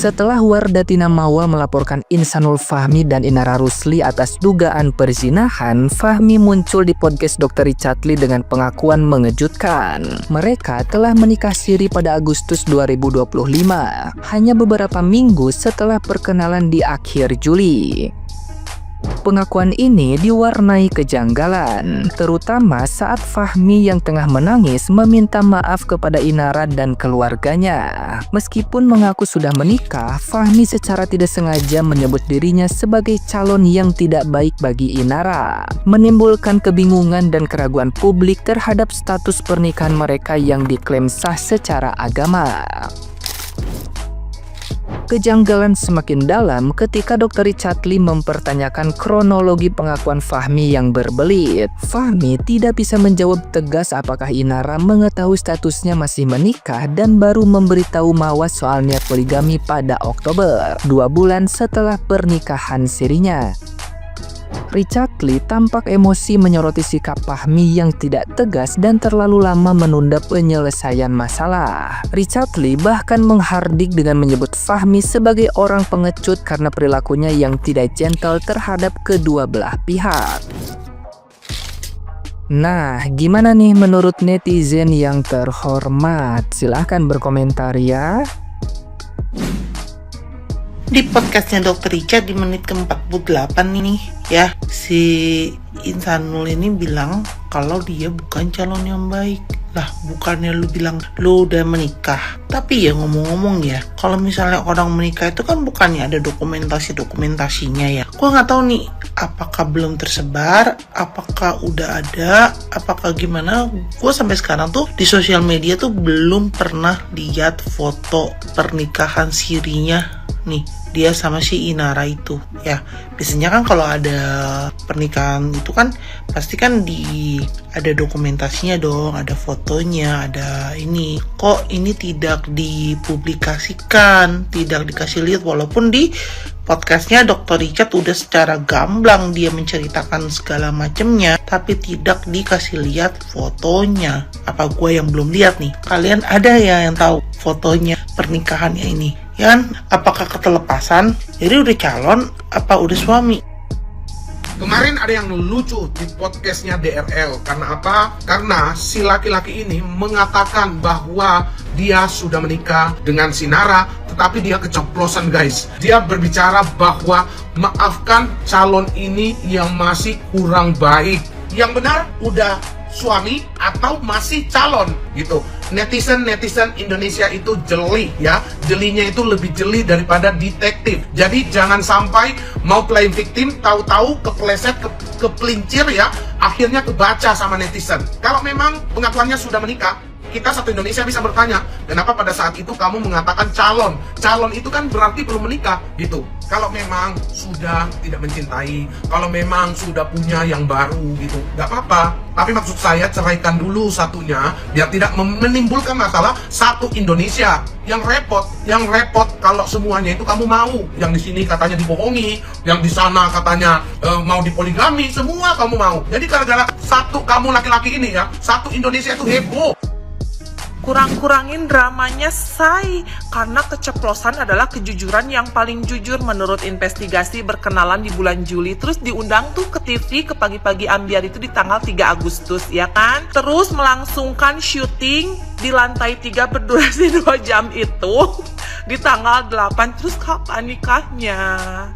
Setelah Wardatina Mawal melaporkan Insanul Fahmi dan Inara Rusli atas dugaan perzinahan, Fahmi muncul di podcast Dr. Richard Lee dengan pengakuan mengejutkan. Mereka telah menikah siri pada Agustus 2025, hanya beberapa minggu setelah perkenalan di akhir Juli. Pengakuan ini diwarnai kejanggalan, terutama saat Fahmi yang tengah menangis meminta maaf kepada Inara dan keluarganya. Meskipun mengaku sudah menikah, Fahmi secara tidak sengaja menyebut dirinya sebagai calon yang tidak baik bagi Inara, menimbulkan kebingungan dan keraguan publik terhadap status pernikahan mereka yang diklaim sah secara agama. Kejanggalan semakin dalam ketika Dr. Richard Lee mempertanyakan kronologi pengakuan Fahmi yang berbelit. Fahmi tidak bisa menjawab tegas apakah Inara mengetahui statusnya masih menikah dan baru memberitahu Mawas soal niat poligami pada Oktober, 2 bulan setelah pernikahan sirinya. Richard Lee tampak emosi menyoroti sikap Fahmi yang tidak tegas dan terlalu lama menunda penyelesaian masalah. Richard Lee bahkan menghardik dengan menyebut Fahmi sebagai orang pengecut karena perilakunya yang tidak gentle terhadap kedua belah pihak. Nah, gimana nih menurut netizen yang terhormat? Silahkan berkomentar ya. Di podcastnya Dr. Richard di menit ke-48 ini ya, si Insanul ini bilang kalau dia bukan calon yang baik. Lah, bukannya lu bilang lu udah menikah. Tapi ya ngomong-ngomong ya, kalau misalnya orang menikah itu kan bukannya ada dokumentasinya ya. Gua nggak tahu nih, apakah belum tersebar, apakah udah ada, apakah gimana. Gua sampai sekarang tuh di sosial media tuh belum pernah lihat foto pernikahan sirinya nih, dia sama si Inara itu ya. Biasanya kan kalau ada pernikahan itu kan pasti kan ada dokumentasinya dong, ada fotonya, ada ini. Kok ini tidak dipublikasikan, tidak dikasih lihat, walaupun di podcastnya Dr. Richard udah secara gamblang dia menceritakan segala macamnya, tapi tidak dikasih lihat fotonya. Apa gue yang belum lihat nih? Kalian ada ya yang tahu fotonya pernikahannya ini? Ya kan? Apakah ketelepasan? Jadi udah calon apa udah suami? Kemarin ada yang lucu di podcastnya DRL. Karena apa? Karena si laki-laki ini mengatakan bahwa dia sudah menikah dengan si Nara, tetapi dia keceplosan guys. Dia berbicara bahwa maafkan calon ini yang masih kurang baik. Yang benar udah suami atau masih calon gitu. Netizen Indonesia itu jeli ya. Jelinya itu lebih jeli daripada detektif. Jadi jangan sampai mau playing victim, tahu-tahu kepleset, kepelincir ya, akhirnya kebaca sama netizen. Kalau memang pengakuannya sudah menikah, kita satu Indonesia bisa bertanya, kenapa pada saat itu kamu mengatakan calon? Calon itu kan berarti belum menikah gitu. Kalau memang sudah tidak mencintai, kalau memang sudah punya yang baru gitu, nggak apa-apa. Tapi maksud saya ceraikan dulu satunya, biar tidak menimbulkan masalah satu Indonesia. Yang repot kalau semuanya itu kamu mau. Yang di sini katanya dibohongi, yang di sana katanya mau dipoligami, semua kamu mau. Jadi gara-gara satu kamu laki-laki ini ya, satu Indonesia itu heboh. Kurang-kurangin dramanya, say. Karena keceplosan adalah kejujuran yang paling jujur menurut investigasi. Berkenalan di bulan Juli, terus diundang tuh ke TV ke Pagi-Pagi Ambiar itu di tanggal 3 Agustus ya kan. Terus melangsungkan syuting di lantai 3 berdurasi 2 jam itu di tanggal 8. Terus kapan nikahnya?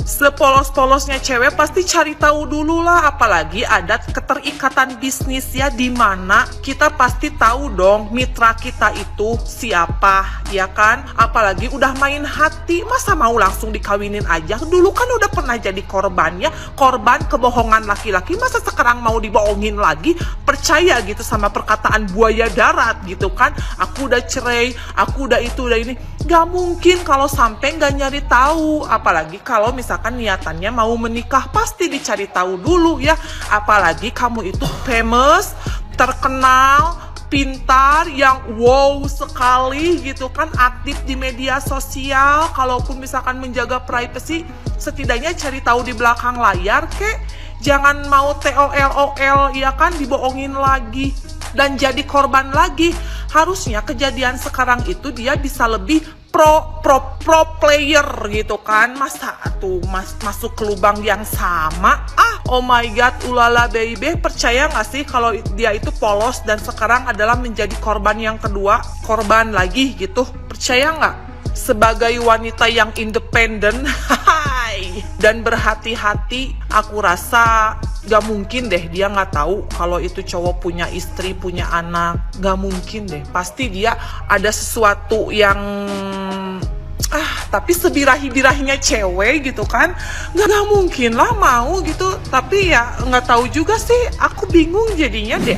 Sepolos-polosnya cewek pasti cari tahu dulu lah, apalagi ada keterikatan bisnis ya, di mana kita pasti tahu dong mitra kita itu siapa ya kan. Apalagi udah main hati, masa mau langsung dikawinin aja? Dulu kan udah pernah jadi korban ya, korban kebohongan laki-laki, masa sekarang mau dibohongin lagi? Percaya gitu sama perkataan buaya darat gitu kan, aku udah cerai, aku udah itu, udah ini. Gak mungkin kalau sampai gak nyari tahu. Apalagi kalau misalkan niatannya mau menikah, pasti dicari tahu dulu ya. Apalagi kamu itu famous, terkenal, pintar, yang wow sekali gitu kan, aktif di media sosial. Kalaupun misalkan menjaga privacy, setidaknya cari tahu di belakang layar kek. Jangan mau TOL ya kan, dibohongin lagi dan jadi korban lagi. Harusnya kejadian sekarang itu dia bisa lebih pro player gitu kan. Masa tuh masuk ke lubang yang sama? Oh my god, ulala baby, percaya gak sih kalau dia itu polos dan sekarang adalah menjadi korban yang kedua, korban lagi gitu? Percaya gak? Sebagai wanita yang independen dan berhati-hati, aku rasa gak mungkin deh dia gak tahu kalau itu cowok punya istri, punya anak. Gak mungkin deh, pasti dia ada sesuatu yang tapi sebirahi-birahinya cewek gitu kan. Gak mungkin lah mau gitu. Tapi ya gak tahu juga sih, aku bingung jadinya deh.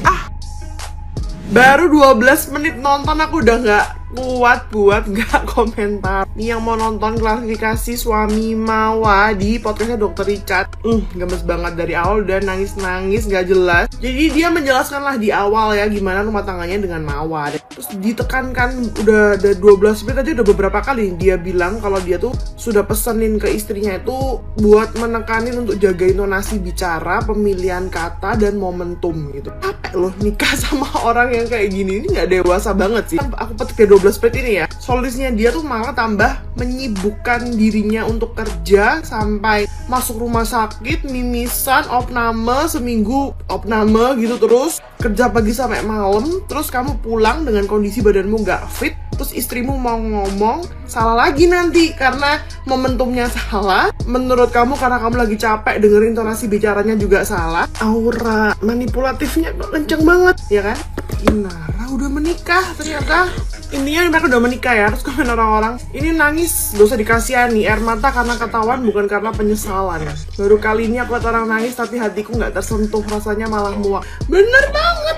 Baru 12 menit nonton aku udah gak kuat buat gak komentar. Nih yang mau nonton klarifikasi suami Mawa di podcastnya Dr. Richard, gemes banget dari awal udah nangis-nangis gak jelas. Jadi dia menjelaskan lah di awal ya gimana rumah tangganya dengan Mawa. Terus ditekankan udah ada 12 menit aja udah beberapa kali dia bilang kalau dia tuh sudah pesenin ke istrinya itu buat menekanin untuk jaga intonasi bicara, pemilihan kata dan momentum gitu. Capek loh nikah sama orang yang kayak gini, ini gak dewasa banget sih. Aku petik 12 menit ini ya, solusinya dia tuh malah tambah menyibukkan dirinya untuk kerja sampai masuk rumah sakit, mimisan, opname, seminggu opname gitu, terus kerja pagi sampai malam, terus kamu pulang dengan kondisi badanmu gak fit, terus istrimu mau ngomong, salah lagi nanti karena momentumnya salah, menurut kamu karena kamu lagi capek dengerin intonasi bicaranya juga salah, aura manipulatifnya kenceng banget, ya kan? Inara udah menikah ternyata. Intinya mereka udah menikah ya. Terus komen orang-orang, ini nangis dosa dikasihani, air mata karena ketahuan bukan karena penyesalan. Baru kali ini aku lihat orang nangis tapi hatiku gak tersentuh, rasanya malah muak. Bener banget.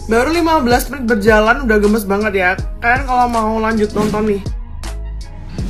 Baru 15 menit berjalan udah gemes banget ya. Kalian kalau mau lanjut nonton nih,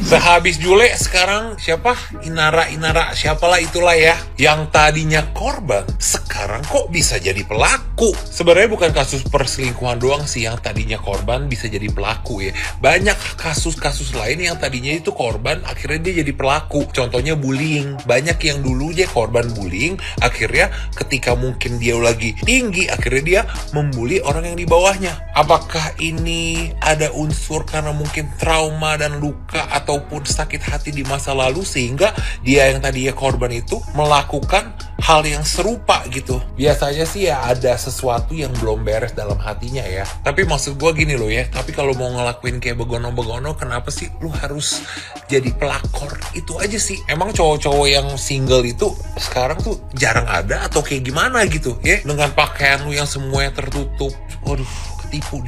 sehabis Jule sekarang siapa? Inara siapalah itulah ya, yang tadinya korban sekarang kok bisa jadi pelaku. Sebenarnya bukan kasus perselingkuhan doang sih yang tadinya korban bisa jadi pelaku ya. Banyak kasus-kasus lain yang tadinya itu korban akhirnya dia jadi pelaku. Contohnya bullying. Banyak yang dulunya korban bullying akhirnya ketika mungkin dia lagi tinggi akhirnya dia membuli orang yang di bawahnya. Apakah ini ada unsur karena mungkin trauma dan luka ataupun sakit hati di masa lalu sehingga dia yang tadinya korban itu melakukan hal yang serupa gitu? Biasanya sih ya ada sesuatu yang belum beres dalam hatinya ya. Tapi maksud gue gini loh ya, tapi kalau mau ngelakuin kayak begono-begono, kenapa sih lu harus jadi pelakor? Itu aja sih. Emang cowok-cowok yang single itu sekarang tuh jarang ada atau kayak gimana gitu ya? Dengan pakaian lu yang semuanya tertutup. Waduh, ketipu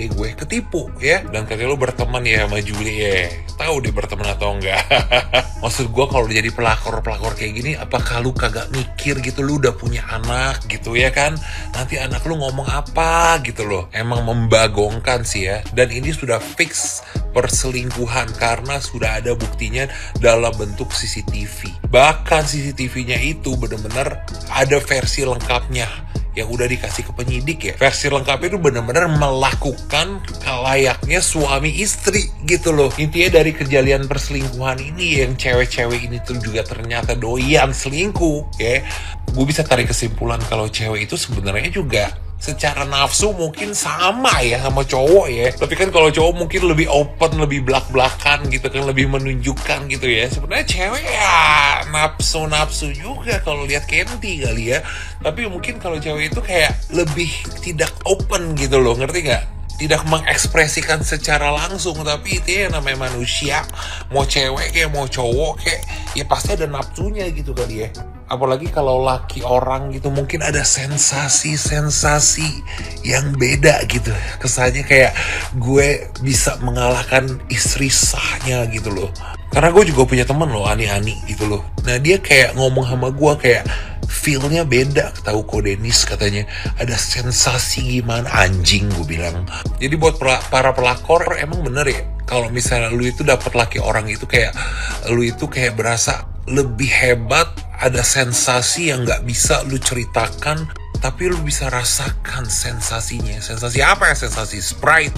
ya. Dan katanya lu berteman ya sama Julie ya. Tahu dia berteman atau enggak? Maksud gue kalau jadi pelakor kayak gini, apakah lu kagak mikir gitu, lu udah punya anak gitu ya kan? Nanti anak lu ngomong apa gitu loh. Emang membagongkan sih ya. Dan ini sudah fix perselingkuhan karena sudah ada buktinya dalam bentuk CCTV. Bahkan CCTV-nya itu benar-benar ada versi lengkapnya yang udah dikasih ke penyidik ya. Versi lengkapnya itu benar-benar melakukan layaknya suami istri gitu loh. Intinya dari kejadian perselingkuhan ini yang cewek-cewek ini tuh juga ternyata doyan selingkuh ya. Gue bisa tarik kesimpulan kalau cewek itu sebenarnya juga secara nafsu mungkin sama ya sama cowok ya. Tapi kan kalau cowok mungkin lebih open, lebih belak-belakan gitu kan, lebih menunjukkan gitu ya. Sebenarnya cewek ya nafsu juga kalau lihat Kenti kali ya. Tapi mungkin kalau cewek itu kayak lebih tidak open gitu loh, ngerti nggak? Tidak mengekspresikan secara langsung, tapi itu ya namanya manusia. Mau cewek kayak mau cowok kayak ya pasti ada nafsunya gitu kali ya. Apalagi kalau laki orang gitu mungkin ada sensasi-sensasi yang beda gitu. Kesannya kayak gue bisa mengalahkan istri sahnya gitu loh. Karena gue juga punya temen loh, Ani gitu loh. Nah dia kayak ngomong sama gue kayak feel-nya beda. Tahu kok Dennis katanya ada sensasi gimana, anjing gue bilang. Jadi buat para pelakor emang bener ya, kalau misalnya lu itu dapat laki orang itu kayak lu itu kayak berasa lebih hebat, ada sensasi yang nggak bisa lu ceritakan, tapi lu bisa rasakan sensasinya. Sensasi apa ya? Sensasi Sprite,